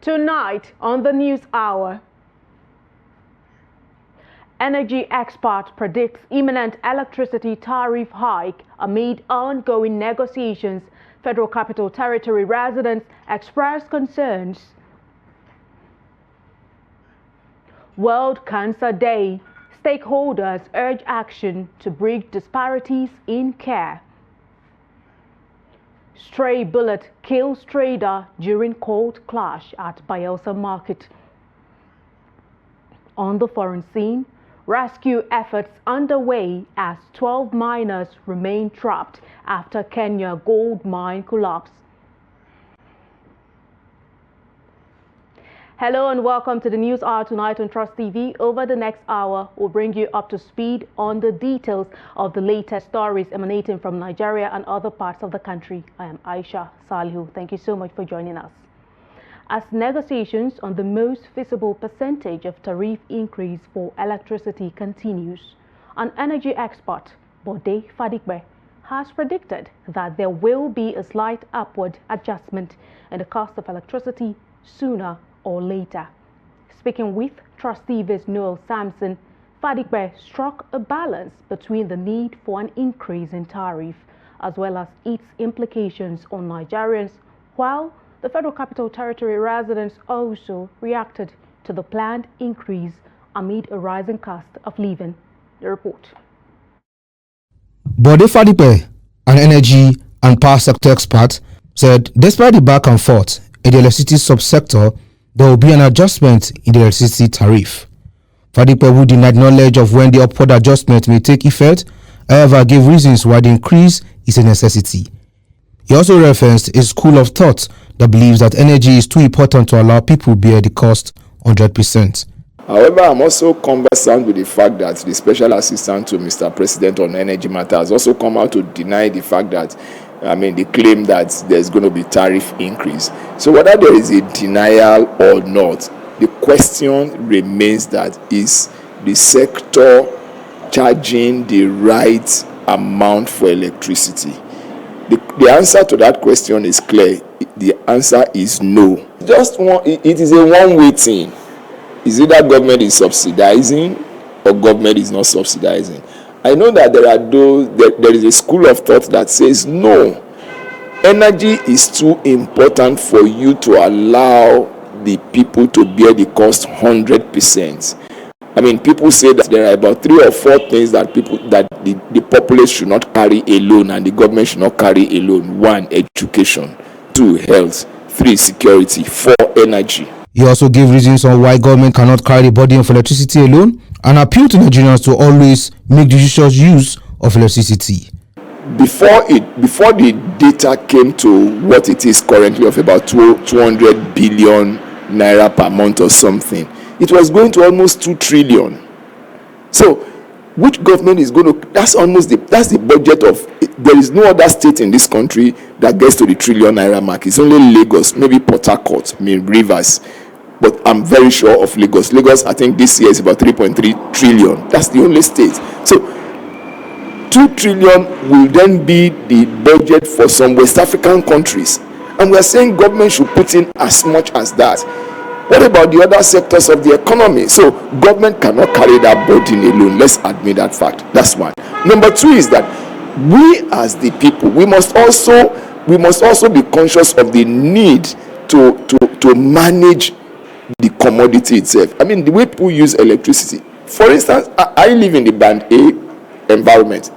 Tonight on the News Hour, energy expert predicts imminent electricity tariff hike amid ongoing negotiations. Federal Capital Territory residents express concerns. World Cancer Day. Stakeholders urge action to bridge disparities in care. Stray bullet kills trader during cold clash at Bayelsa Market. On the foreign scene, rescue efforts underway as 12 miners remain trapped after Kenya gold mine collapse. Hello and welcome to the News Hour tonight on Trust TV. Over the next hour, we'll bring you up to speed on the details of the latest stories emanating from Nigeria and other parts of the country. I am Aisha Salihu. Thank you so much for joining us. As negotiations on the most feasible percentage of tariff increase for electricity continues, an energy expert, Bode Fadigbe, has predicted that there will be a slight upward adjustment in the cost of electricity sooner or later. Speaking with Trust TV's Noel Sampson, Fadigbe struck a balance between the need for an increase in tariff as well as its implications on Nigerians, while the Federal Capital Territory residents also reacted to the planned increase amid a rising cost of living. The report. Bode Fadigbe, an energy and power sector expert, said despite the back and forth in the electricity subsector, there will be an adjustment in the electricity tariff. Fadigbe, who denied knowledge of when the upward adjustment may take effect, however, gave reasons why the increase is a necessity. He also referenced a school of thought that believes that energy is too important to allow people bear the cost 100%. However, I'm also conversant with the fact that the special assistant to Mr. President on energy matters also come out to deny the fact that they claim that there's going to be tariff increase. So whether there is a denial or not, the question remains that is the sector charging the right amount for electricity? The answer to that question is clear. The answer is no. It is a one-way thing. Is either government is subsidizing or government is not subsidizing. I know that there is a school of thought that says no, energy is too important for you to allow the people to bear the cost 100%. People say that there are about 3 or 4 things that the populace should not carry alone and the government should not carry alone. 1, education. 2, health. 3, security. 4, energy. He also gave reasons on why government cannot carry the burden of electricity alone and appealed to Nigerians to always make judicious use of electricity. Before the data came to what it is currently of about 200 billion naira per month or something, it was going to almost 2 trillion. So, which government is going to? That's the budget of. There is no other state in this country that gets to the trillion naira mark. It's only Lagos, maybe Port Harcourt, Rivers. But I'm very sure of Lagos. Lagos, I think this year is about 3.3 trillion. That's the only state. So 2 trillion will then be the budget for some West African countries. And we are saying government should put in as much as that. What about the other sectors of the economy? So government cannot carry that burden alone. Let's admit that fact. That's one. Number 2 is that we as the people, we must also be conscious of the need to manage the commodity itself. The way people use electricity. For instance, I live in the band A environment.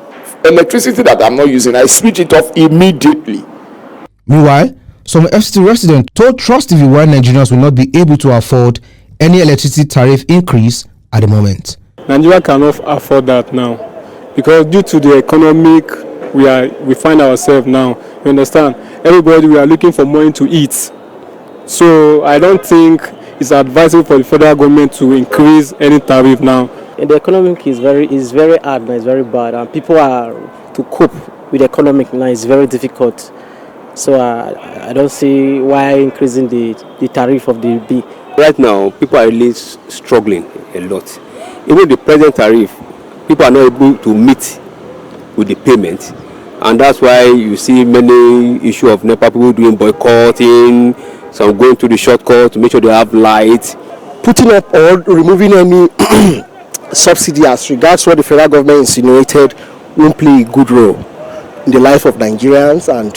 Electricity that I'm not using, I switch it off immediately. Meanwhile, some FCT residents told Trust TV why Nigerians will not be able to afford any electricity tariff increase at the moment. Nigeria cannot afford that now because due to the economic we find ourselves now. You understand? Everybody, we are looking for money to eat. So I don't think it's advisable for the federal government to increase any tariff now. And the economic is very hard now, it's very bad, and people are to cope with the economic now is very difficult. So I don't see why increasing the tariff of the B. Right now, people are really struggling a lot. Even the present tariff, people are not able to meet with the payment, and that's why you see many issues of NEPA people doing boycotting, some going to the shortcut to make sure they have light. Putting up or removing any subsidy as regards what the federal government insinuated won't play a good role in the life of Nigerians, and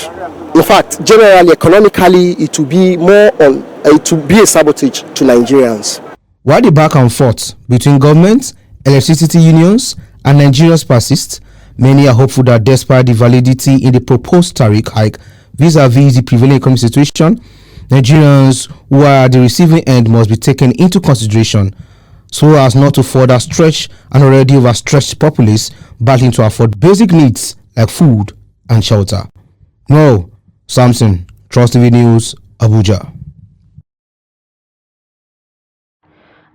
in fact, generally economically, it will be more on it will be a sabotage to Nigerians. While the back and forth between government, electricity unions, and Nigerians persists, many are hopeful that despite the validity in the proposed tariff hike vis-a-vis the prevailing economic situation, Nigerians who are at the receiving end must be taken into consideration so as not to further stretch an already overstretched populace battling to afford basic needs like food and shelter. No, Samson, Trust TV News, Abuja.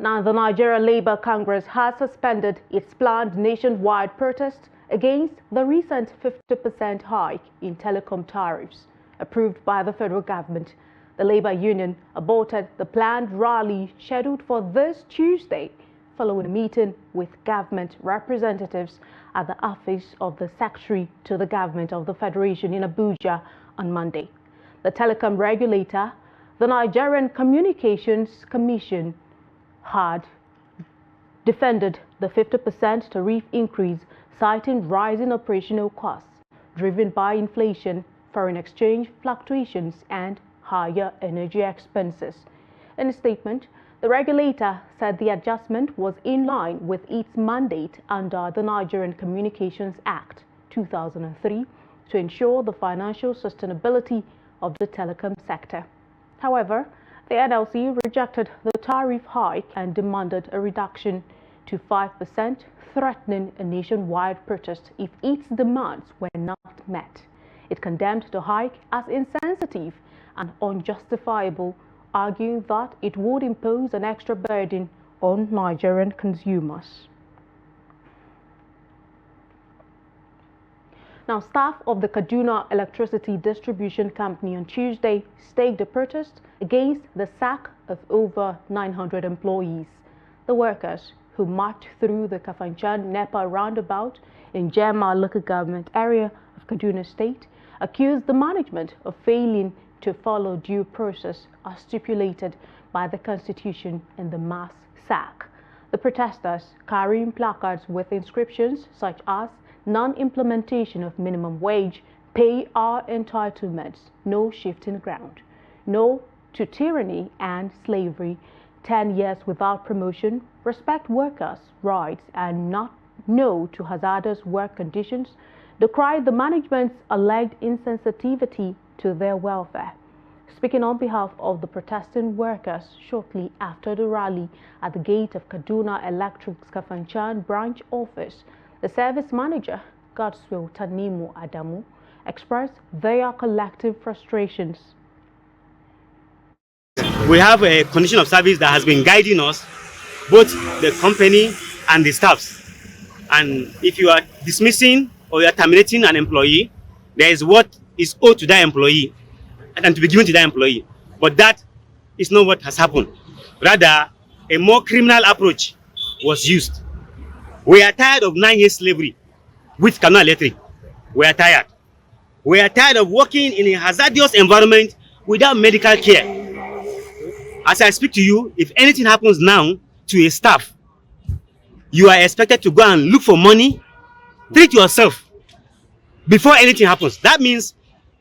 Now, the Nigeria Labour Congress has suspended its planned nationwide protest against the recent 50% hike in telecom tariffs approved by the federal government. The Labour Union aborted the planned rally scheduled for this Tuesday following a meeting with government representatives at the office of the Secretary to the Government of the Federation in Abuja on Monday. The telecom regulator, the Nigerian Communications Commission, had defended the 50% tariff increase, citing rising operational costs driven by inflation, foreign exchange fluctuations, and higher energy expenses. In a statement, the regulator said the adjustment was in line with its mandate under the Nigerian Communications Act 2003 to ensure the financial sustainability of the telecom sector. However, the NLC rejected the tariff hike and demanded a reduction to 5%, threatening a nationwide protest if its demands were not met. It condemned the hike as insensitive and unjustifiable, arguing that it would impose an extra burden on Nigerian consumers. Now, staff of the Kaduna Electricity Distribution Company on Tuesday staged a protest against the sack of over 900 employees. The workers, who marched through the Kafanchan NEPA roundabout in Jema local government area of Kaduna State, accused the management of failing to follow due process as stipulated by the Constitution in the mass sack. The protesters, carrying placards with inscriptions such as non-implementation of minimum wage, pay our entitlements, no shifting ground, no to tyranny and slavery, 10 years without promotion, respect workers' rights, and no to hazardous work conditions, decried the management's alleged insensitivity to their welfare. Speaking on behalf of the protesting workers shortly after the rally at the gate of Kaduna Electric's Kafanchan branch office, the service manager, Godswill Tanimu Adamu, expressed their collective frustrations. We have a condition of service that has been guiding us, both the company and the staffs. And if you are dismissing or you are terminating an employee, there is what is owed to that employee and to be given to that employee. But that is not what has happened. Rather, a more criminal approach was used. We are tired of 9 years slavery with Kaduna Electric. We are tired. We are tired of working in a hazardous environment without medical care. As I speak to you, if anything happens now to a staff, you are expected to go and look for money, treat yourself before anything happens. That means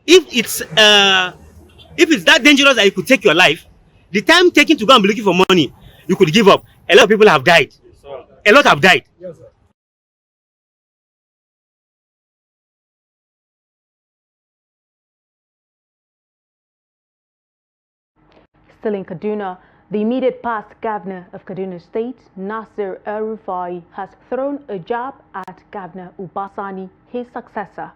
if it's that dangerous that you could take your life, the time taken to go and be looking for money, you could give up. A lot of people have died. A lot have died. Still in Kaduna, the immediate past governor of Kaduna State, Nasir El-Rufai, has thrown a jab at Governor Ubasani, his successor.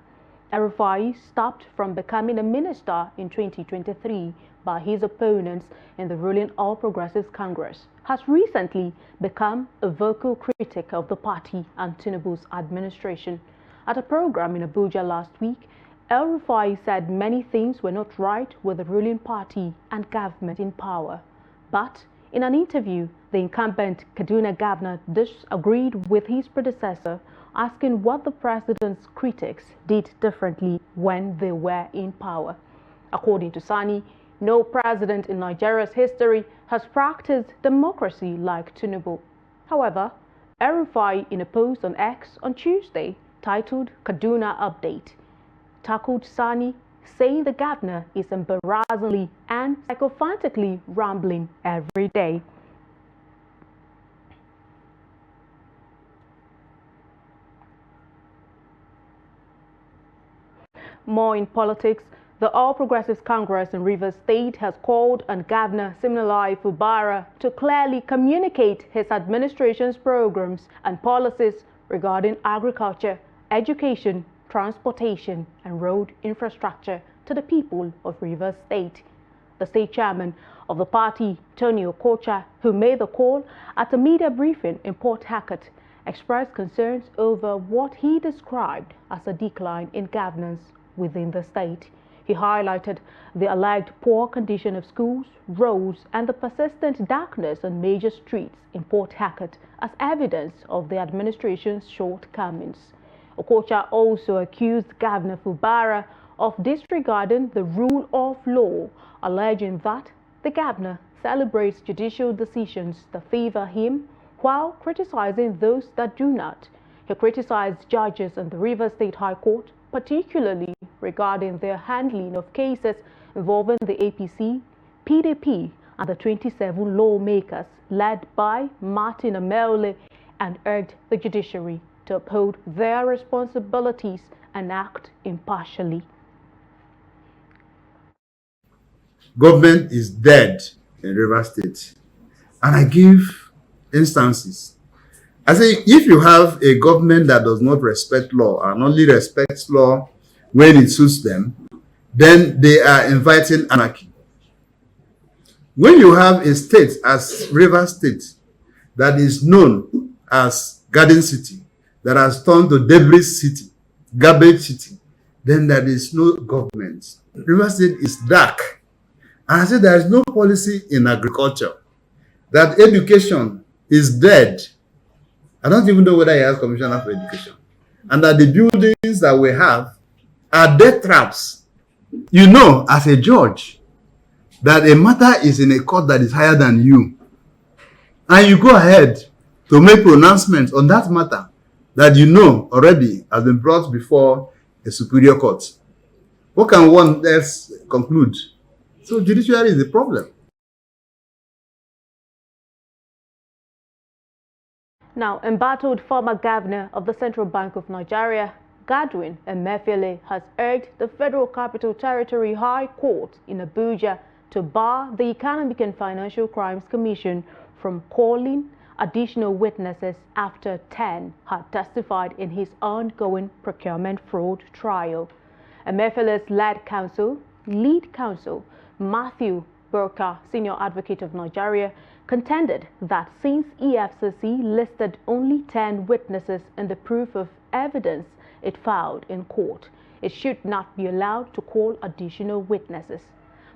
El-Rufai, stopped from becoming a minister in 2023 by his opponents in the ruling All Progressives Congress, has recently become a vocal critic of the party and Tinubu's administration. At a program in Abuja last week, El-Rufai said many things were not right with the ruling party and government in power. But in an interview, the incumbent Kaduna governor disagreed with his predecessor, asking what the president's critics did differently when they were in power. According to Sani, No president in Nigeria's history has practiced democracy like Tinubu. However, El-Rufai, in a post on X on Tuesday titled Kaduna Update, tackled Sani, saying the governor is embarrassingly and sycophantically rambling every day. More in politics, the All Progressives Congress in Rivers State has called on Governor Siminalayi Fubara to clearly communicate his administration's programs and policies regarding agriculture, education, transportation, and road infrastructure to the people of Rivers State. The state chairman of the party, Tony Okocha, who made the call at a media briefing in Port Harcourt, expressed concerns over what he described as a decline in governance within the state. He highlighted the alleged poor condition of schools, roads, and the persistent darkness on major streets in Port Harcourt as evidence of the administration's shortcomings. Okocha also accused Governor Fubara of disregarding the rule of law, alleging that the governor celebrates judicial decisions that favor him while criticizing those that do not. He criticized judges in the Rivers State High Court, particularly regarding their handling of cases involving the APC, PDP, and the 27 lawmakers led by Martin Ameole, and urged the judiciary to uphold their responsibilities and act impartially. Government is dead in Rivers State. And I give instances. I say, if you have a government that does not respect law and only respects law when it suits them, then they are inviting anarchy. When you have a state as Rivers State that is known as Garden City, that has turned to Debris City, Garbage City, then there is no government. Rivers State is dark. And I say there is no policy in agriculture, that education is dead. I don't even know whether he has commissioner for education. And that the buildings that we have are death traps. You know, as a judge, that a matter is in a court that is higher than you. And you go ahead to make pronouncements on that matter that you know already has been brought before a superior court. What can one else conclude? So judiciary is the problem. Now, embattled former governor of the Central Bank of Nigeria, Godwin Emefiele, has urged the Federal Capital Territory High Court in Abuja to bar the Economic and Financial Crimes Commission from calling additional witnesses after 10 had testified in his ongoing procurement fraud trial. Emefiele's lead counsel, Matthew Burka, senior advocate of Nigeria, contended that since EFCC listed only 10 witnesses in the proof of evidence it filed in court, it should not be allowed to call additional witnesses.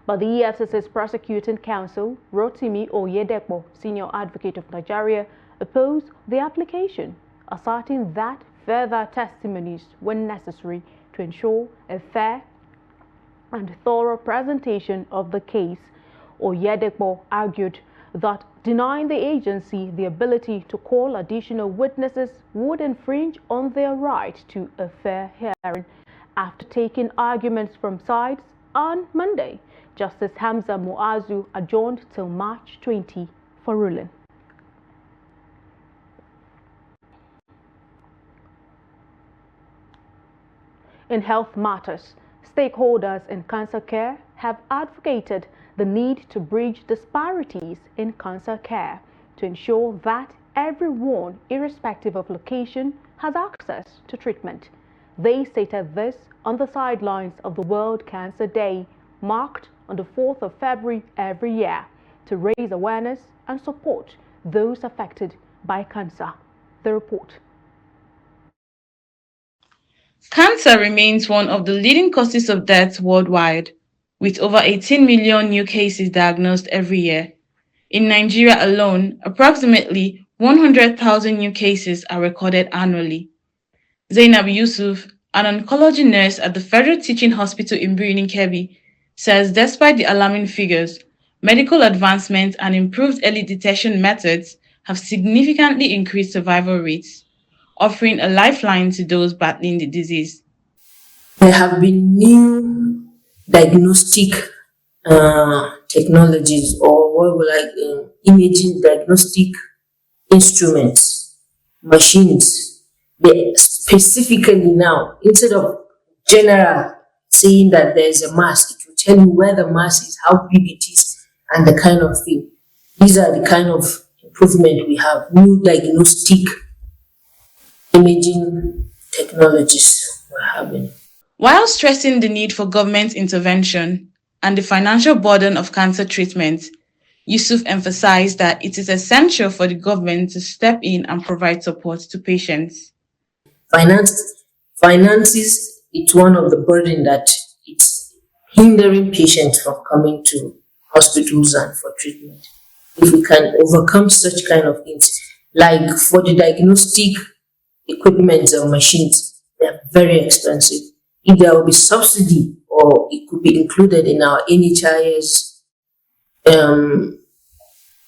But the EFCC's prosecuting counsel, Rotimi Oyedepo, senior advocate of Nigeria, opposed the application, asserting that further testimonies were necessary to ensure a fair and thorough presentation of the case. Oyedepo argued that denying the agency the ability to call additional witnesses would infringe on their right to a fair hearing. After taking arguments from sides on Monday, Justice Hamza Muazu adjourned till March 20 for ruling. In health matters, stakeholders in cancer care have advocated the need to bridge disparities in cancer care to ensure that everyone, irrespective of location, has access to treatment. They stated this on the sidelines of the World Cancer Day, marked on the 4th of February every year, to raise awareness and support those affected by cancer. The report. Cancer remains one of the leading causes of death worldwide, with over 18 million new cases diagnosed every year. In Nigeria alone, approximately 100,000 new cases are recorded annually. Zainab Yusuf, an oncology nurse at the Federal Teaching Hospital in Birnin Kebbi, says despite the alarming figures, medical advancements and improved early detection methods have significantly increased survival rates, offering a lifeline to those battling the disease. There have been new diagnostic technologies, or what we like imaging diagnostic instruments, machines. They specifically now, instead of general saying that there is a mass, it will tell you where the mass is, how big it is, and the kind of thing. These are the kind of improvement we have. New diagnostic imaging technologies we're having. While stressing the need for government intervention and the financial burden of cancer treatment, Yusuf emphasized that it is essential for the government to step in and provide support to patients. Finances, it's one of the burden that it's hindering patients from coming to hospitals and for treatment. If we can overcome such kind of things, like for the diagnostic equipment or machines, they're very expensive. If there will be subsidy, or it could be included in our NHIS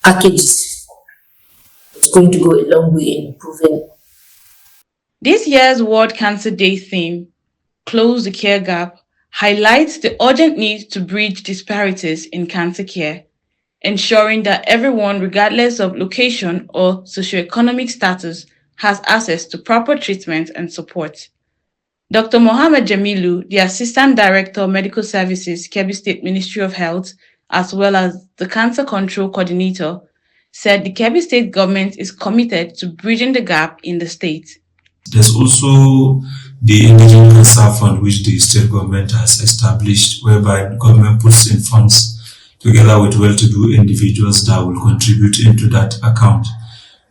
packages, it's going to go a long way in improving. This year's World Cancer Day theme, Close the Care Gap, highlights the urgent need to bridge disparities in cancer care, ensuring that everyone, regardless of location or socioeconomic status, has access to proper treatment and support. Dr. Mohammed Jamilu, the Assistant Director of Medical Services, Kebbi State Ministry of Health, as well as the Cancer Control Coordinator, said the Kebbi State government is committed to bridging the gap in the state. There's also the Indigenous Cancer Fund, which the state government has established, whereby the government puts in funds together with well-to-do individuals that will contribute into that account.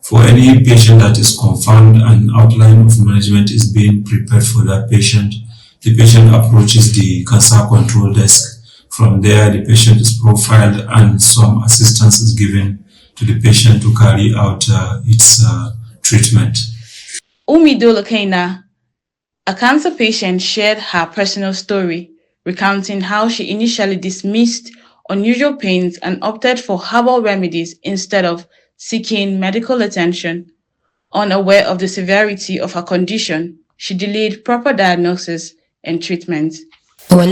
For any patient that is confirmed, an outline of management is being prepared for that patient. The patient approaches the cancer control desk. From there, the patient is profiled and some assistance is given to the patient to carry out its treatment. Umido Lokaina, a cancer patient, shared her personal story, recounting how she initially dismissed unusual pains and opted for herbal remedies instead of seeking medical attention. Unaware of the severity of her condition, she delayed proper diagnosis and treatment. I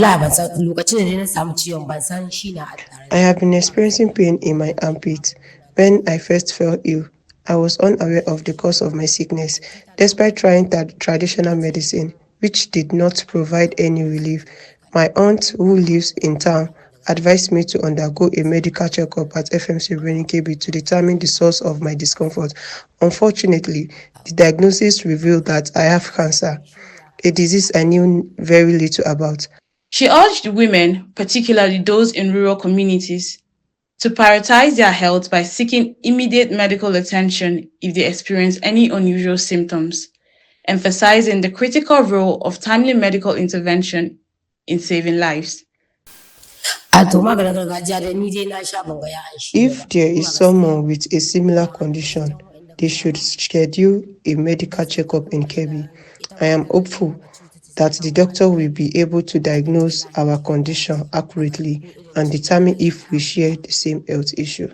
have been experiencing pain in my armpit. When I first fell ill, I was unaware of the cause of my sickness. Despite trying traditional medicine, which did not provide any relief, my aunt, who lives in town, advised me to undergo a medical checkup at FMC Kebbi to determine the source of my discomfort. Unfortunately, the diagnosis revealed that I have cancer, a disease I knew very little about. She urged women, particularly those in rural communities, to prioritize their health by seeking immediate medical attention if they experience any unusual symptoms, emphasizing the critical role of timely medical intervention in saving lives. If there is someone with a similar condition, they should schedule a medical checkup in Kebbi. I am hopeful that the doctor will be able to diagnose our condition accurately and determine if we share the same health issue.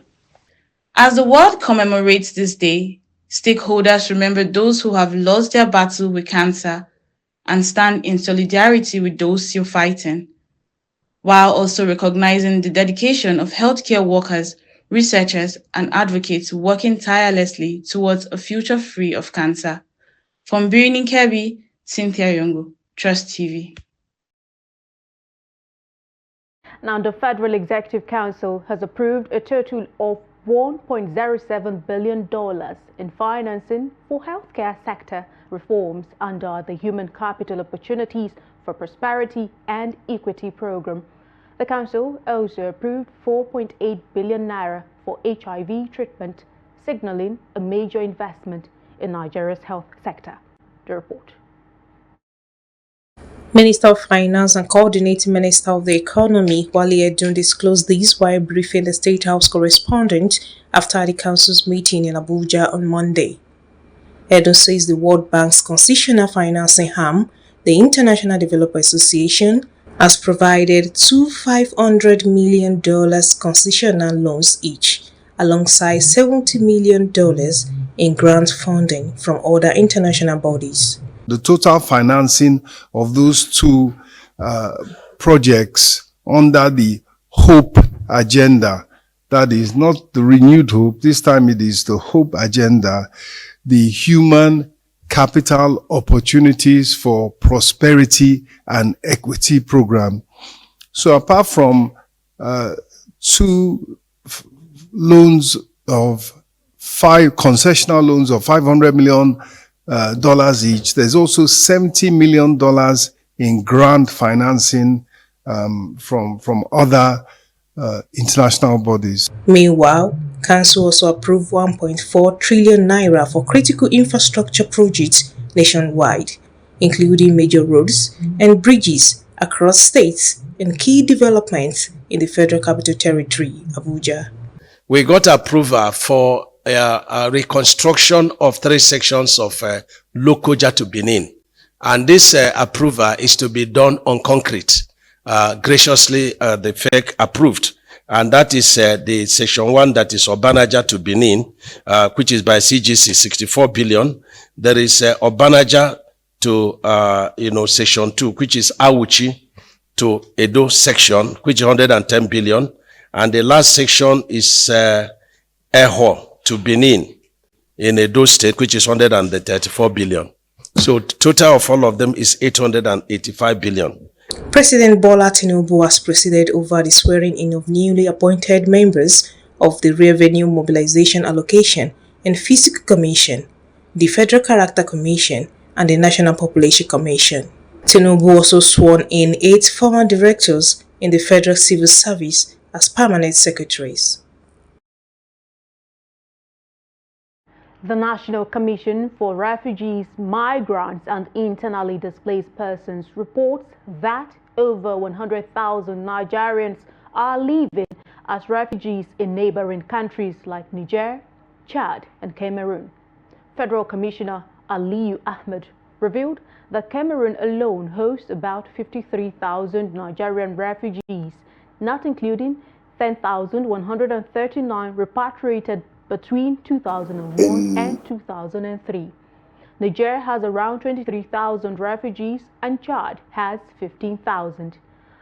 As the world commemorates this day, stakeholders remember those who have lost their battle with cancer and stand in solidarity with those still fighting, while also recognizing the dedication of healthcare workers, researchers, and advocates working tirelessly towards a future free of cancer. From Birnin Kebbi, Cynthia Yongo, Trust TV. Now, the Federal Executive Council has approved a total of $1.07 billion in financing for healthcare sector reforms under the Human Capital Opportunities for Prosperity and Equity program. The Council also approved 4.8 billion naira for HIV treatment, signaling a major investment in Nigeria's health sector. The report. Minister of Finance and Coordinating Minister of the Economy, Wale Edun, disclosed this while briefing the State House correspondent after the Council's meeting in Abuja on Monday. Edun says the World Bank's concessional financing arm, the International Development Association, has provided two $500 million concessional loans each, alongside $70 million in grant funding from other international bodies. The total financing of those two projects under the HOPE agenda, that is not the renewed hope, this time it is the HOPE agenda, the human capital opportunities for prosperity and equity program. So apart from two loans of concessional loans of $500 million each, there's also $70 million in grant financing from other international bodies. Meanwhile, Council also approved 1.4 trillion naira for critical infrastructure projects nationwide, including major roads and bridges across states and key developments in the Federal Capital Territory, Abuja. We got approval for a reconstruction of 3 sections of Lokoja to Benin. And this approval is to be done on concrete. Graciously, the FEC approved. And that is the section 1 that is Obanaja to Benin, which is by CGC 64 billion. There is Obanaja to, section 2, which is Awuchi to Edo section, which is 110 billion. And the last section is Eho to Benin in Edo State, which is 134 billion. So total of all of them is 885 billion. President Bola Tinubu has presided over the swearing-in of newly appointed members of the Revenue Mobilization Allocation and Fiscal Commission, the Federal Character Commission, and the National Population Commission. Tinubu also sworn in 8 former directors in the Federal Civil Service as permanent secretaries. The National Commission for Refugees, Migrants and Internally Displaced Persons reports that over 100,000 Nigerians are living as refugees in neighboring countries like Niger, Chad and Cameroon. Federal Commissioner Aliyu Ahmed revealed that Cameroon alone hosts about 53,000 Nigerian refugees, not including 10,139 repatriated between 2001 and 2003. Niger has around 23,000 refugees and Chad has 15,000.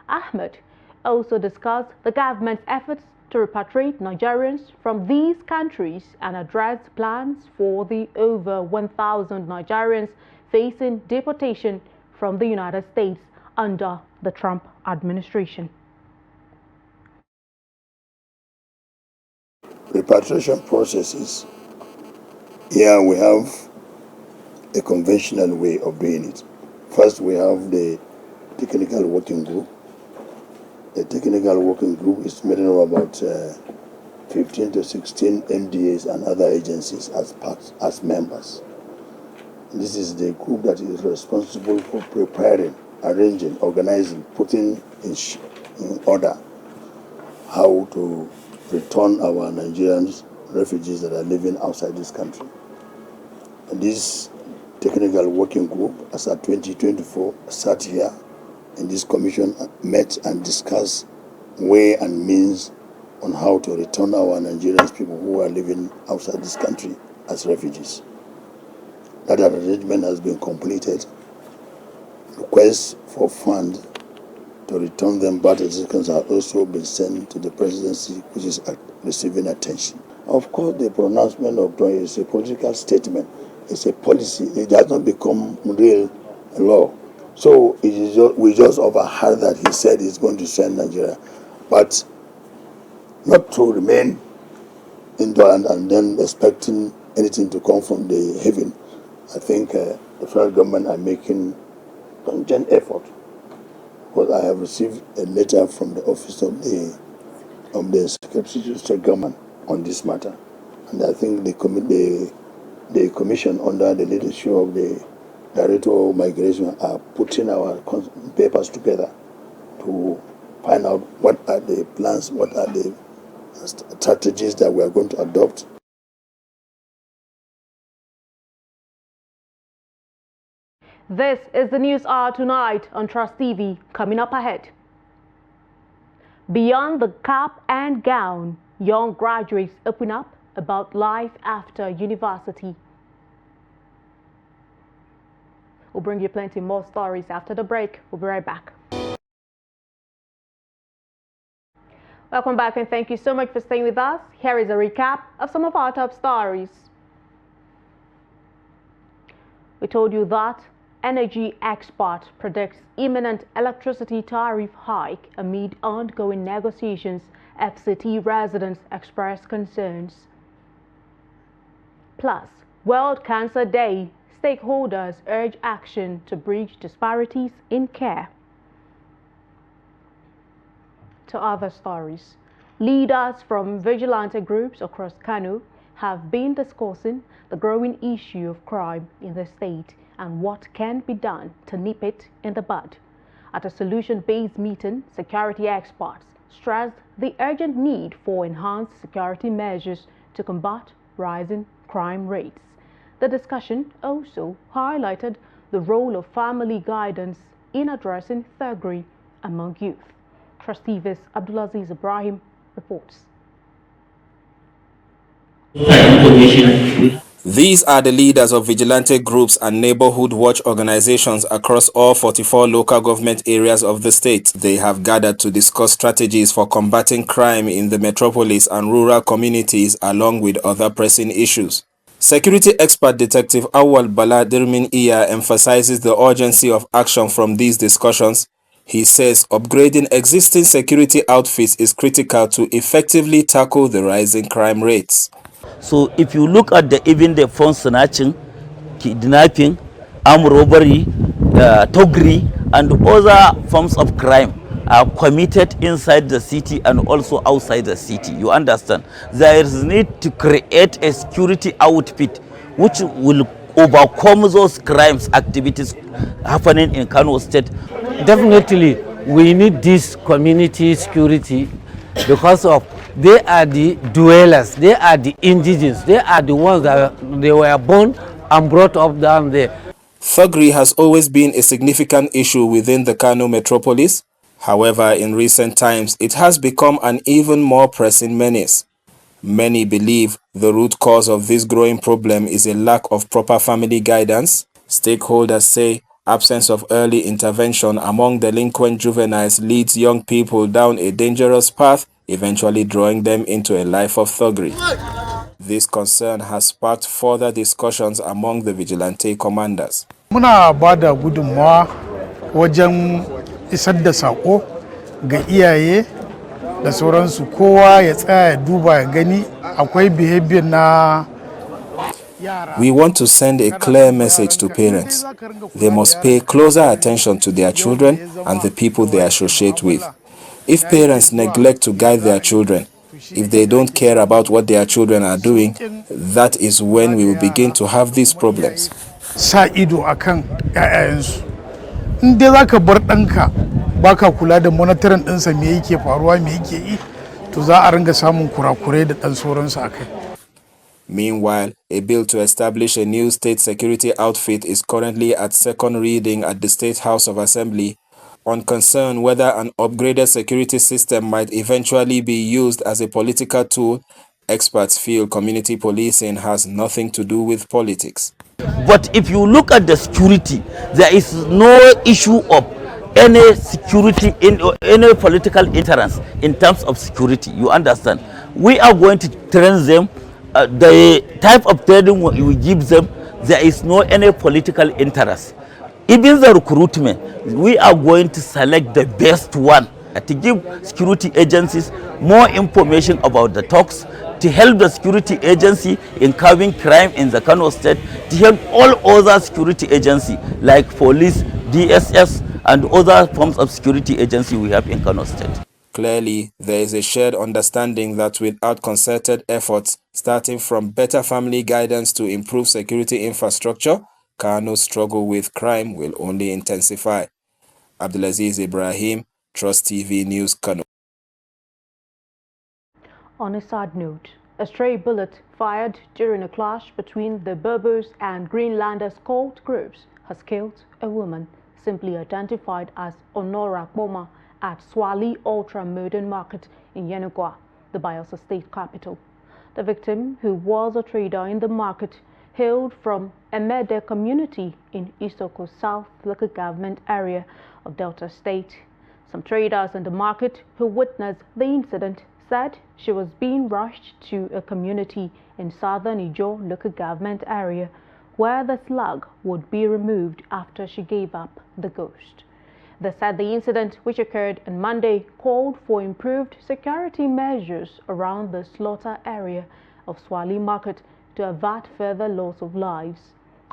Ahmed also discussed the government's efforts to repatriate Nigerians from these countries and addressed plans for the over 1,000 Nigerians facing deportation from the United States under the Trump administration. Repatriation processes, here we have a conventional way of doing it. First, we have the technical working group. The technical working group is made up of about 15 to 16 MDAs and other agencies as members. This is the group that is responsible for preparing, arranging, organizing, putting in order how to return our Nigerian refugees that are living outside this country. And this technical working group, as at 2024, sat here and this commission met and discussed way and means on how to return our Nigerian people who are living outside this country as refugees. That arrangement has been completed. Requests for funds to return them back to the citizens have also been sent to the presidency, which is receiving attention. Of course, the pronouncement of Trump is a political statement. It's a policy. It does not become real law. So it is we just overheard that he said he's going to send Nigeria, but not to remain indoor and then expecting anything to come from the heaven. I think the federal government are making contingent effort. Because I have received a letter from the office of the Secretary of State Government on this matter, and I think the commission under the leadership of the Director of Migration are putting our papers together to find out what are the plans, what are the strategies that we are going to adopt. This is the News Hour tonight on Trust TV. Coming up ahead. Beyond the cap and gown, young graduates open up about life after university. We'll bring you plenty more stories after the break. We'll be right back. Welcome back and thank you so much for staying with us. Here is a recap of some of our top stories. We told you that energy expert predicts imminent electricity tariff hike amid ongoing negotiations. FCT residents express concerns. Plus, World Cancer Day, stakeholders urge action to bridge disparities in care. To other stories, leaders from vigilante groups across Kano have been discussing the growing issue of crime in the state and what can be done to nip it in the bud. At a solution-based meeting, security experts stressed the urgent need for enhanced security measures to combat rising crime rates. The discussion also highlighted the role of family guidance in addressing thuggery among youth. Trust TV's Abdulaziz Ibrahim reports. These are the leaders of vigilante groups and neighborhood watch organizations across all 44 local government areas of the state. They have gathered to discuss strategies for combating crime in the metropolis and rural communities along with other pressing issues. Security expert Detective Awal Bala Dirmin Iya emphasizes the urgency of action from these discussions. He says upgrading existing security outfits is critical to effectively tackle the rising crime rates. So if you look at even the phone snatching, kidnapping, armed robbery, thuggery, and other forms of crime are committed inside the city and also outside the city. You understand? There is need to create a security outfit which will overcome those crimes activities happening in Kano State. Definitely, we need this community security because of they are the dwellers, they are the indigenous, they are the ones that they were born and brought up down there. Thuggery has always been a significant issue within the Kano metropolis. However, in recent times, it has become an even more pressing menace. Many believe the root cause of this growing problem is a lack of proper family guidance. Stakeholders say absence of early intervention among delinquent juveniles leads young people down a dangerous path, eventually drawing them into a life of thuggery. This concern has sparked further discussions among the vigilante commanders. Muna bada gudunmawa wajen isar da sako ga iyaye da sauransu, kowa ya tsaya duba ya gani akwai behavior na. We want to send a clear message to parents. They must pay closer attention to their children and the people they associate with. If parents neglect to guide their children, if they don't care about what their children are doing, that is when we will begin to have these problems. Sa ido akan ƴaƴansu. In dai zaka bar ɗanka baka kula da monitoring ɗinsa me yake faruwa me yake yi, to za a ringa samun kurakurai da ɗan sauransu akai. Meanwhile, a bill to establish a new state security outfit is currently at second reading at the State House of Assembly. On concern whether an upgraded security system might eventually be used as a political tool, experts feel community policing has nothing to do with politics. But if you look at the security, there is no issue of any security in any political interest in terms of security. You understand? We are going to train them. The type of training we give them, there is no any political interest. Even the recruitment, we are going to select the best one to give security agencies more information about the talks, to help the security agency in curbing crime in the Kano State, to help all other security agencies like police, DSS, and other forms of security agency we have in Kano State. Clearly, there is a shared understanding that without concerted efforts, starting from better family guidance to improve security infrastructure, Kano's struggle with crime will only intensify. Abdulaziz Ibrahim, Trust TV News, Kano. On a sad note, A stray bullet fired during a clash between the Berbers and Greenlanders cult groups has killed a woman, simply identified as Honora Boma, at Swali Ultra Modern Market in Yenagoa, the Bayelsa State capital. The victim, who was a trader in the market, hailed from Emede community in Isoko South local government area of Delta State. Some traders in the market who witnessed the incident said she was being rushed to a community in southern Ijo local government area where the slug would be removed after she gave up the ghost. They said the incident, which occurred on Monday, called for improved security measures around the slaughter area of Swali Market to avert further loss of lives.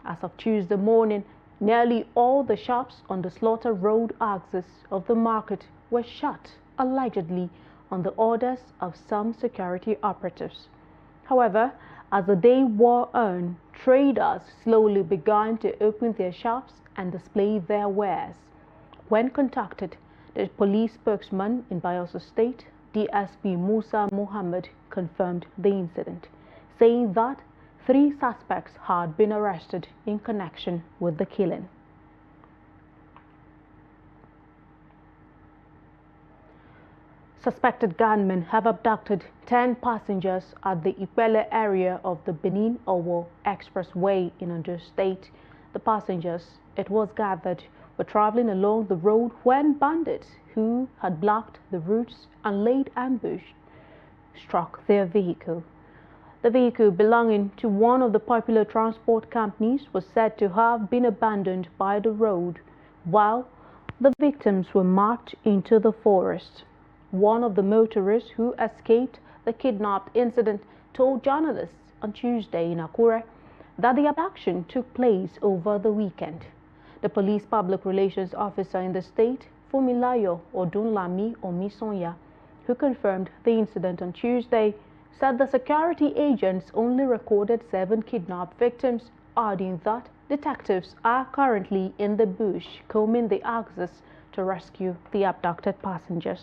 As of Tuesday morning, nearly all the shops on the slaughter road axis of the market were shut, allegedly on the orders of some security operatives. However, as the day wore on, traders slowly began to open their shops and display their wares. When contacted, the police spokesman in Bayelsa State, DSP Musa Muhammad, confirmed the incident, saying that 3 suspects had been arrested in connection with the killing. Suspected gunmen have abducted 10 passengers at the Ipele area of the Benin-Owo Expressway in Ondo State. The passengers, it was gathered, were traveling along the road when bandits who had blocked the routes and laid ambush struck their vehicle. The vehicle, belonging to one of the popular transport companies, was said to have been abandoned by the road while the victims were marched into the forest. One of the motorists who escaped the kidnapped incident told journalists on Tuesday in Akure that the abduction took place over the weekend. The police public relations officer in the state, Fumilayo Odunlami Omisonya, who confirmed the incident on Tuesday, said the security agents only recorded 7 kidnapped victims, adding that detectives are currently in the bush combing the axis to rescue the abducted passengers.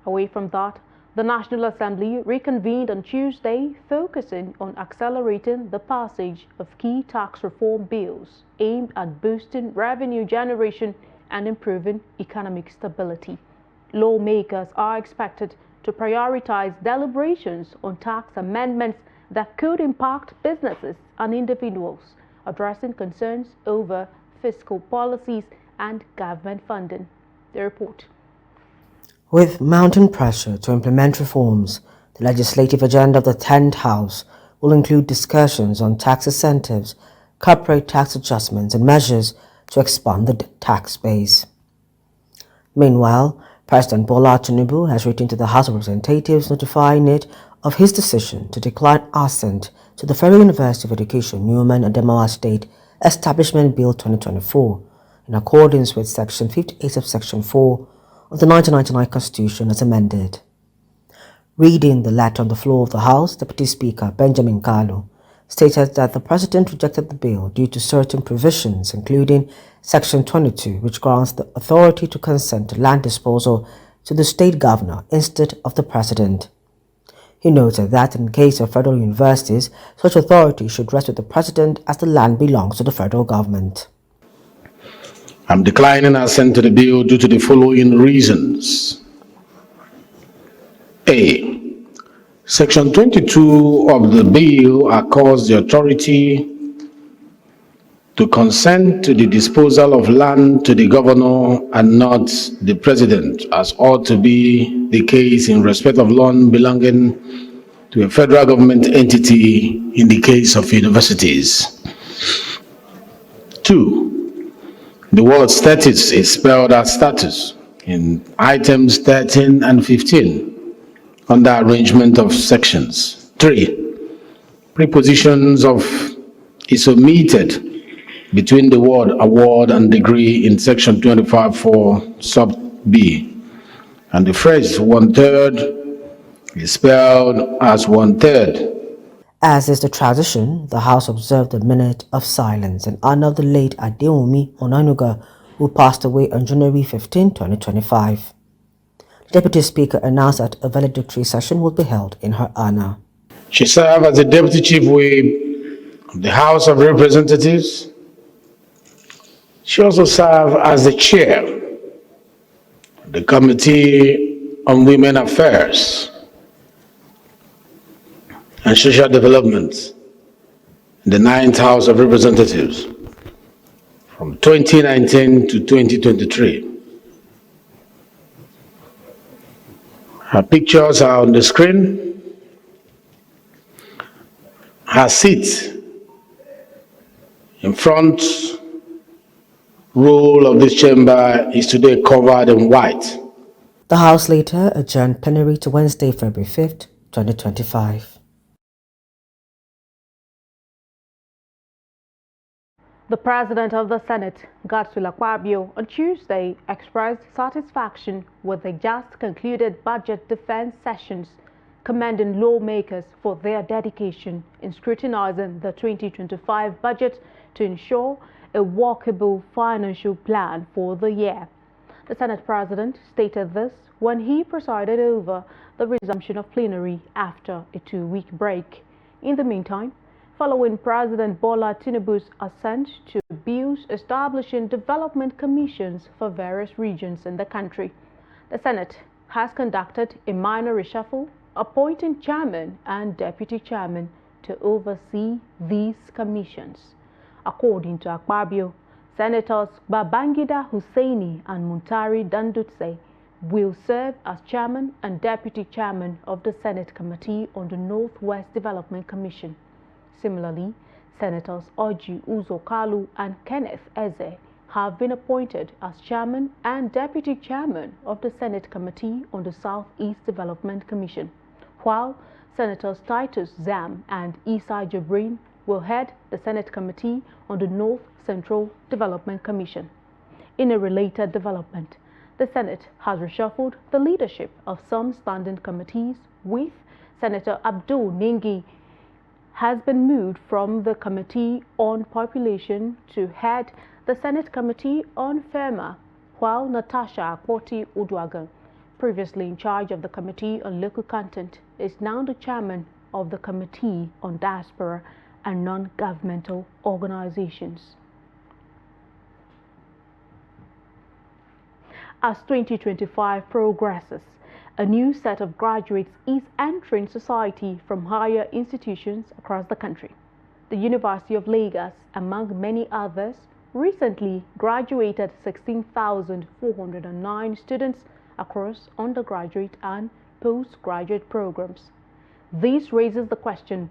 Away from that, the National Assembly reconvened on Tuesday, focusing on accelerating the passage of key tax reform bills aimed at boosting revenue generation and improving economic stability. Lawmakers are expected to prioritize deliberations on tax amendments that could impact businesses and individuals, addressing concerns over fiscal policies and government funding. The report. With mounting pressure to implement reforms, the legislative agenda of the 10th House will include discussions on tax incentives, corporate tax adjustments, and measures to expand the tax base. Meanwhile, President Bola Tinubu has written to the House of Representatives notifying it of his decision to decline assent to the Federal University of Education Newman Adamawa State Establishment Bill 2024 in accordance with Section 58 of Section 4 of the 1999 Constitution as amended. Reading the letter on the floor of the House, Deputy Speaker Benjamin Kalu stated that the President rejected the bill due to certain provisions, including Section 22, which grants the authority to consent to land disposal to the State Governor instead of the President. He noted that in case of federal universities, such authority should rest with the President as the land belongs to the federal government. I'm declining assent to the bill due to the following reasons. A. Section 22 of the bill accords the authority to consent to the disposal of land to the governor and not the president, as ought to be the case in respect of land belonging to a federal government entity in the case of universities. 2. The word status is spelled as status in items 13 and 15 under arrangement of sections. 3. Prepositions of is omitted between the word award and degree in section 25(4) sub B, and the phrase 1/3 is spelled as 1/3. As is the tradition, the House observed a minute of silence in honor of the late Adeomi Onanuga, who passed away on January 15, 2025. Deputy Speaker announced that a valedictory session will be held in her honor. She served as the Deputy Chief Whip of the House of Representatives. She also served as the Chair of the Committee on Women Affairs and Social Development in the 9th House of Representatives from 2019 to 2023. Her pictures are on the screen. Her seat in front row of this chamber is today covered in white. The House later adjourned plenary to Wednesday, February 5th, 2025. The President of the Senate, Godswill Akpabio, on Tuesday expressed satisfaction with the just concluded budget defense sessions, commending lawmakers for their dedication in scrutinizing the 2025 budget to ensure a workable financial plan for the year. The Senate President stated this when he presided over the resumption of plenary after a 2-week break. In the meantime, following President Bola Tinubu's assent to bills establishing development commissions for various regions in the country, the Senate has conducted a minor reshuffle, appointing chairman and deputy chairman to oversee these commissions. According to Akpabio, Senators Babangida Hussaini and Muntari Dandutse will serve as chairman and deputy chairman of the Senate Committee on the Northwest Development Commission. Similarly, Senators Oji Uzo-Kalu and Kenneth Eze have been appointed as chairman and deputy chairman of the Senate Committee on the Southeast Development Commission, while Senators Titus Zam and Isai Jibrin will head the Senate Committee on the North Central Development Commission. In a related development, the Senate has reshuffled the leadership of some standing committees, with Senator Abdul Ningi has been moved from the Committee on Population to head the Senate Committee on FEMA, while Natasha Akpoti Udwagan, previously in charge of the Committee on Local Content, is now the chairman of the Committee on Diaspora and Non-Governmental Organizations. As 2025 progresses, a new set of graduates is entering society from higher institutions across the country. The University of Lagos, among many others, recently graduated 16,409 students across undergraduate and postgraduate programs. This raises the question,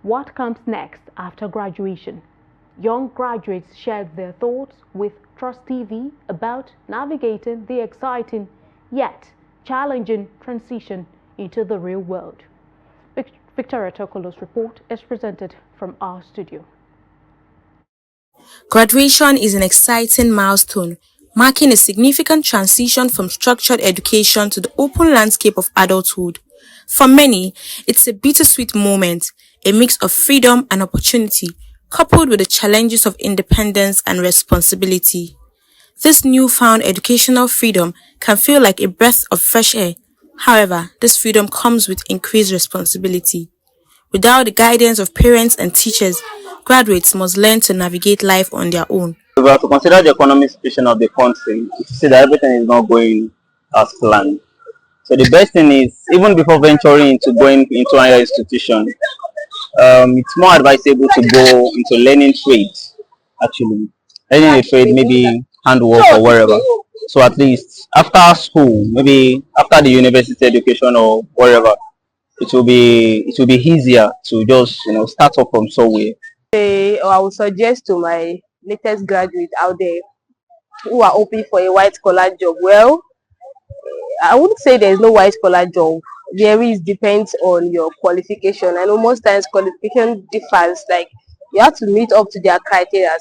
what comes next after graduation? Young graduates shared their thoughts with Trust TV about navigating the exciting yet challenging transition into the real world. Victoria Tokolo's report is presented from our studio. Graduation is an exciting milestone, marking a significant transition from structured education to the open landscape of adulthood. For many, it's a bittersweet moment, a mix of freedom and opportunity, coupled with the challenges of independence and responsibility. This newfound educational freedom can feel like a breath of fresh air. However, this freedom comes with increased responsibility. Without the guidance of parents and teachers, graduates must learn to navigate life on their own. We have to consider the economic situation of the country to see that everything is not going as planned. So the best thing is, even before venturing into going into higher institution, it's more advisable to go into learning trades, actually. Learning a trade, maybe handwork or wherever. So at least after school, maybe after the university education or wherever, it will be easier to just start up from somewhere. I would suggest to my latest graduates out there who are hoping for a white collar job. Well, I wouldn't say there is no white collar job. There is, depends on your qualification. I know most times qualification differs, like you have to meet up to their criteria.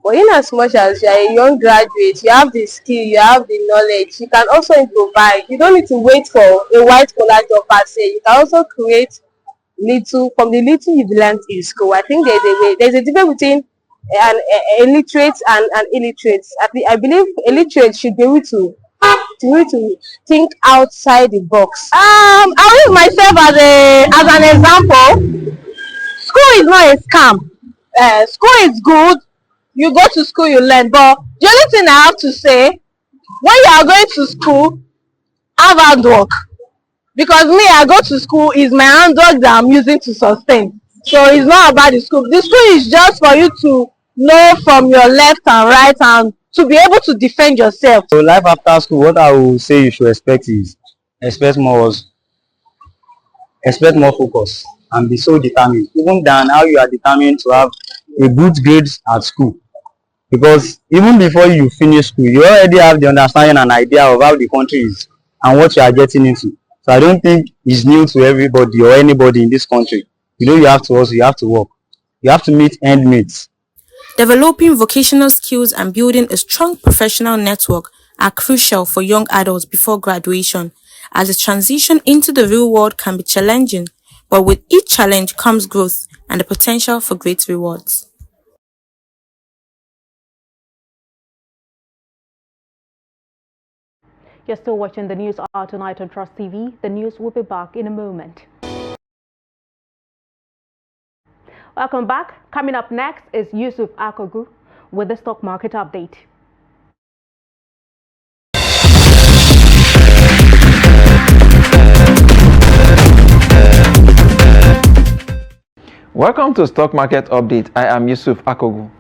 But in as much as you are a young graduate, you have the skill, you have the knowledge, you can also improvise. You don't need to wait for a white collar job per se. You can also create little from the little you've learned in school. I think there's a difference between an illiterate and illiterate. I believe illiterate should be able to We need to think outside the box. I'll use myself as an example. School is not a scam. School is good. You go to school, you learn. But the only thing I have to say, when you are going to school, have hard work. Because me, I go to school, is my handwork that I'm using to sustain. So it's not about the school. The school is just for you to know from your left and right and to be able to defend yourself. So life after school, what I will say you should expect is expect more focus and be so determined, even than how you are determined to have a good grades at school. Because even before you finish school, you already have the understanding and idea of how the country is and what you are getting into. So I don't think it's new to everybody or anybody in this country. You know, you have to also, you have to work. You have to meet end mates. Developing vocational skills and building a strong professional network are crucial for young adults before graduation, as the transition into the real world can be challenging, but with each challenge comes growth and the potential for great rewards. You're still watching the news hour tonight on Trust TV. The news will be back in a moment. Welcome back. Coming up next is Yusuf Akogu with the stock market update. Welcome to Stock Market Update. I am Yusuf Akogu.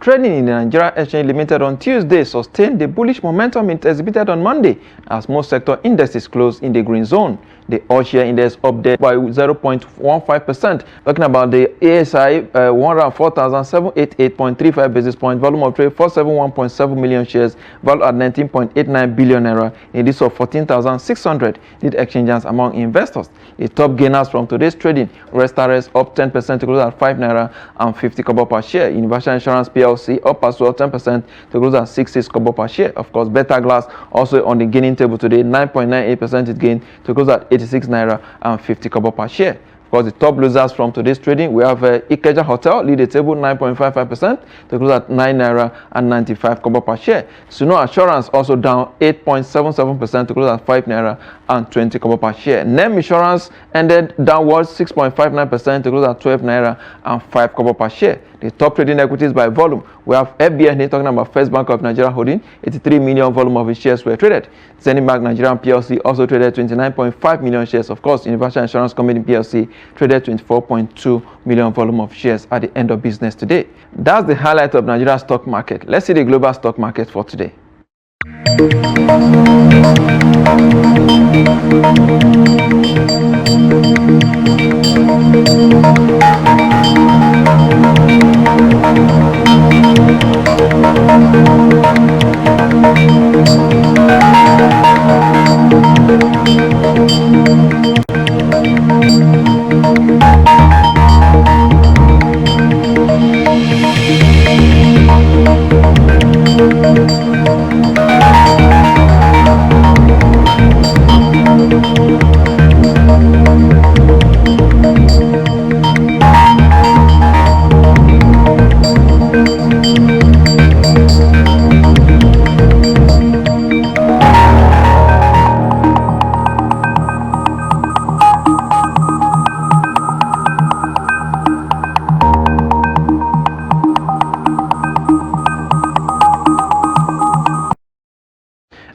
Trading in the Nigeria Exchange Limited on Tuesday sustained the bullish momentum it exhibited on Monday as most sector indices closed in the green zone. The all-share index updated by 0.15%. Talking about the ASI, 104,788.35 basis points, volume of trade 471.7 million shares, value at 19.89 billion naira, in this of 14,600 lead exchanges among investors. The top gainers from today's trading, Restaurants up 10% to close at 5 naira and 50 kobo per share. Universal Insurance PLC up as well 10% to close at 66 kobo per share. Of course, Better Glass also on the gaining table today, 9.98% it gained to close at 86 naira and 50 kobo per share. Of course, the top losers from today's trading, we have Ikeja Hotel lead the table 9.55% to close at 9 naira and 95 kobo per share. Suno Assurance also down 8.77% to close at 5 naira and 20 kobo per share. Nem Insurance ended downwards 6.59% to close at 12 naira and 5 kobo per share. The top trading equities by volume, we have FBN talking about First Bank of Nigeria holding 83 million volume of its shares were traded. Zenith Bank Nigerian PLC also traded 29.5 million shares. Of course, Universal Insurance Company PLC traded 24.2 million volume of shares at the end of business today. That's the highlight of Nigeria's stock market. Let's see the global stock market for today.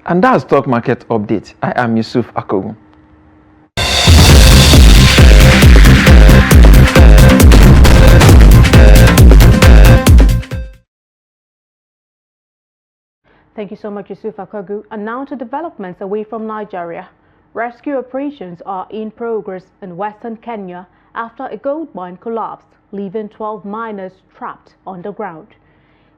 And that's stock market update. I am Yusuf Akogu. Thank you so much, Yusuf Akogu. And now to developments away from Nigeria. Rescue operations are in progress in western Kenya after a gold mine collapsed, leaving 12 miners trapped underground.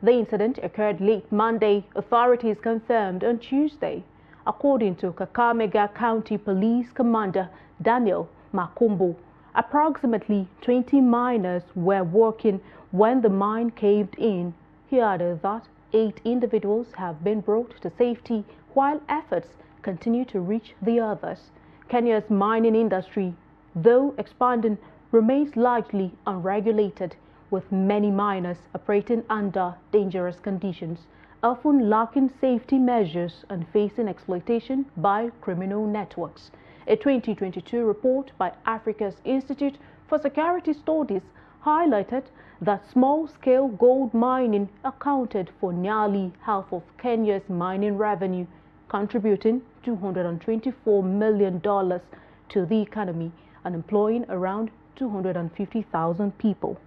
The incident occurred late Monday, authorities confirmed on Tuesday. According to Kakamega County Police Commander Daniel Makumbo, approximately 20 miners were working when the mine caved in. He added that 8 individuals have been brought to safety while efforts continue to reach the others. Kenya's mining industry, though expanding, remains largely unregulated, with many miners operating under dangerous conditions. often lacking safety measures and facing exploitation by criminal networks. A 2022 report by Africa's Institute for Security Studies highlighted that small-scale gold mining accounted for nearly half of Kenya's mining revenue, contributing $224 million to the economy and employing around 250,000 people.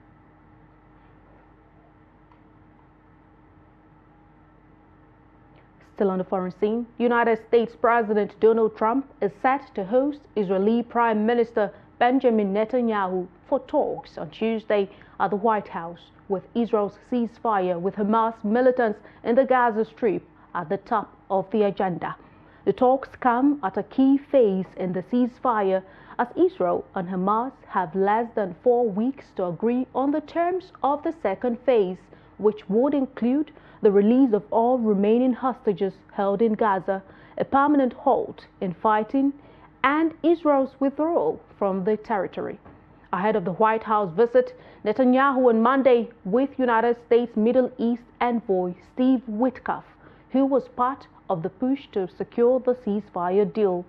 Still on the foreign scene, United States President Donald Trump is set to host Israeli Prime Minister Benjamin Netanyahu for talks on Tuesday at the White House, with Israel's ceasefire with Hamas militants in the Gaza Strip at the top of the agenda. The talks come at a key phase in the ceasefire as Israel and Hamas have less than 4 weeks to agree on the terms of the second phase, which would include the release of all remaining hostages held in Gaza, a permanent halt in fighting, and Israel's withdrawal from the territory. Ahead of the White House visit, Netanyahu on Monday with United States Middle East envoy Steve Witkoff, who was part of the push to secure the ceasefire deal.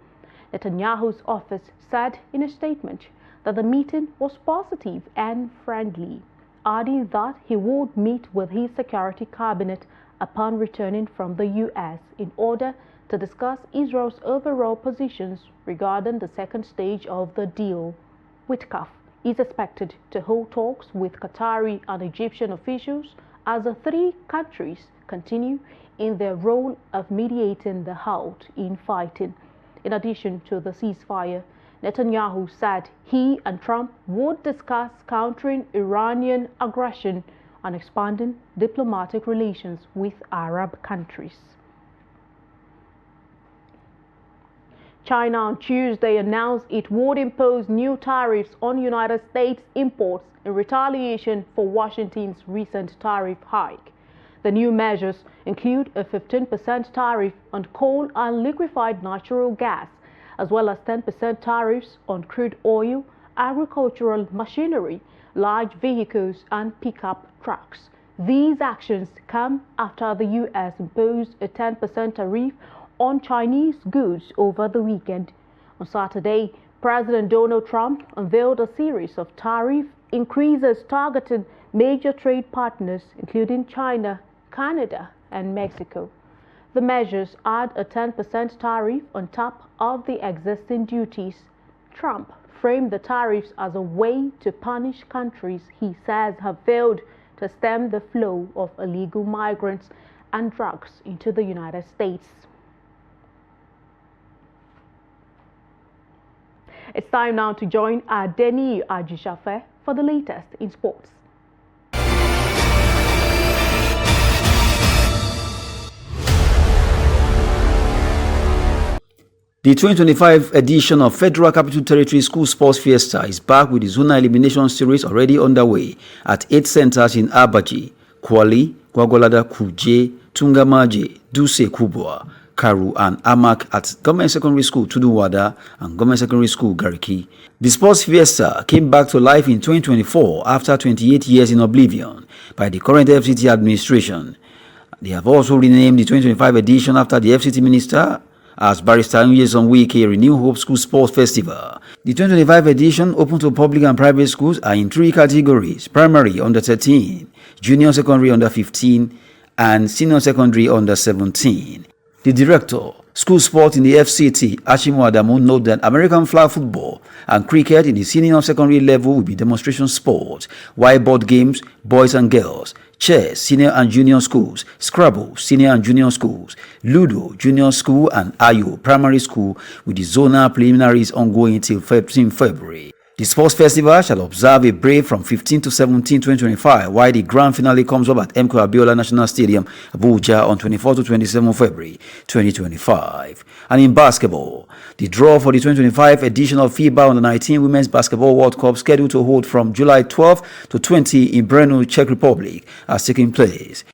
Netanyahu's office said in a statement that the meeting was positive and friendly, adding that he would meet with his security cabinet upon returning from the U.S. in order to discuss Israel's overall positions regarding the second stage of the deal. Witkoff is expected to hold talks with Qatari and Egyptian officials as the three countries continue in their role of mediating the halt in fighting. In addition to the ceasefire, Netanyahu said he and Trump would discuss countering Iranian aggression and expanding diplomatic relations with Arab countries. China on Tuesday announced it would impose new tariffs on United States imports in retaliation for Washington's recent tariff hike. The new measures include a 15% tariff on coal and liquefied natural gas, as well as 10% tariffs on crude oil, agricultural machinery, large vehicles, and pickup trucks. These actions come after the U.S. imposed a 10% tariff on Chinese goods over the weekend. On Saturday, President Donald Trump unveiled a series of tariff increases targeting major trade partners, including China, Canada, and Mexico. The measures add a 10% tariff on top of the existing duties. Trump framed the tariffs as a way to punish countries he says have failed to stem the flow of illegal migrants and drugs into the United States. It's time now to join our Deni Ajishafe for the latest in sports. The 2025 edition of Federal Capital Territory School Sports Fiesta is back with the zonal elimination series already underway at 8 centers in Abaji, Kwali, Gwagwalada, Kuje, Tungamaje, Duse Kubwa, Karu and Amak at Government Secondary School Tuduwada and Government Secondary School Gariki. The Sports Fiesta came back to life in 2024 after 28 years in oblivion by the current FCT administration. They have also renamed the 2025 edition after the FCT minister as Barrister Nyesom Wike Renew Hope School Sports Festival. The 2025 edition, open to public and private schools, are in 3 categories: primary under 13, junior secondary under 15, and senior secondary under 17. The director, school sport in the FCT, Ashimo Adamu, noted that American flag football and cricket in the senior secondary level will be demonstration sports, while board games, boys and girls, chess, senior and junior schools, Scrabble, senior and junior schools, Ludo, junior school, and Ayo, primary school, with the zonal preliminaries ongoing till 15 February. The sports festival shall observe a break from 15 to 17, 2025, while the grand finale comes up at MK Abiola National Stadium, Abuja, on 24 to 27 February 2025. And in basketball, the draw for the 2025 edition of FIBA Under-19 Women's Basketball World Cup, scheduled to hold from July 12 to 20 in Brno, Czech Republic, has taken place.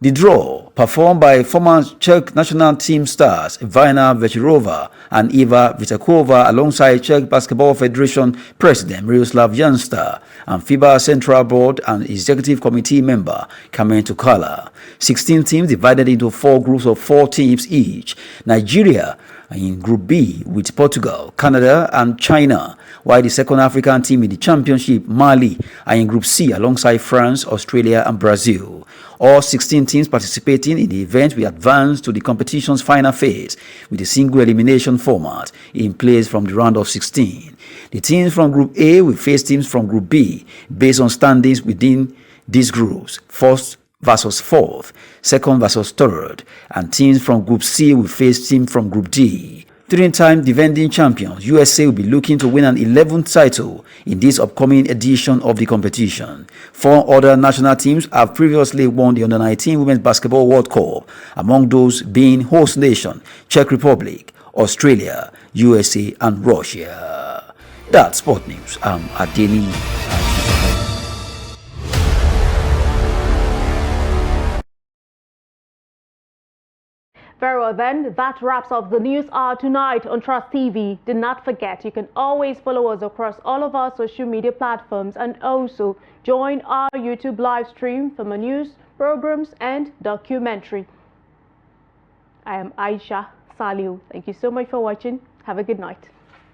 The draw, performed by former Czech national team stars Ivana Večerová and Eva Vitakova alongside Czech Basketball Federation President Miroslav Jansta and FIBA Central Board and Executive Committee member came into color. 16 teams divided into 4 groups of 4 teams each. Nigeria in Group B with Portugal, Canada and China, while the second African team in the championship, Mali, are in Group C alongside France, Australia and Brazil. All 16 teams participating in the event will advance to the competition's final phase with a single elimination format in place from the round of 16. The teams from Group A will face teams from Group B based on standings within these groups, first versus fourth, second versus third, and teams from Group C will face teams from Group D. 3-time defending champions, USA will be looking to win an 11th title in this upcoming edition of the competition. 4 other national teams have previously won the Under-19 Women's Basketball World Cup, among those being host nation, Czech Republic, Australia, USA and Russia. That's Sport News. I'm Adeni. Very well then, that wraps up the news hour tonight on Trust TV. Do not forget, you can always follow us across all of our social media platforms and also join our YouTube live stream for more news, programs and documentary. I am Aisha Saliu. Thank you so much for watching. Have a good night.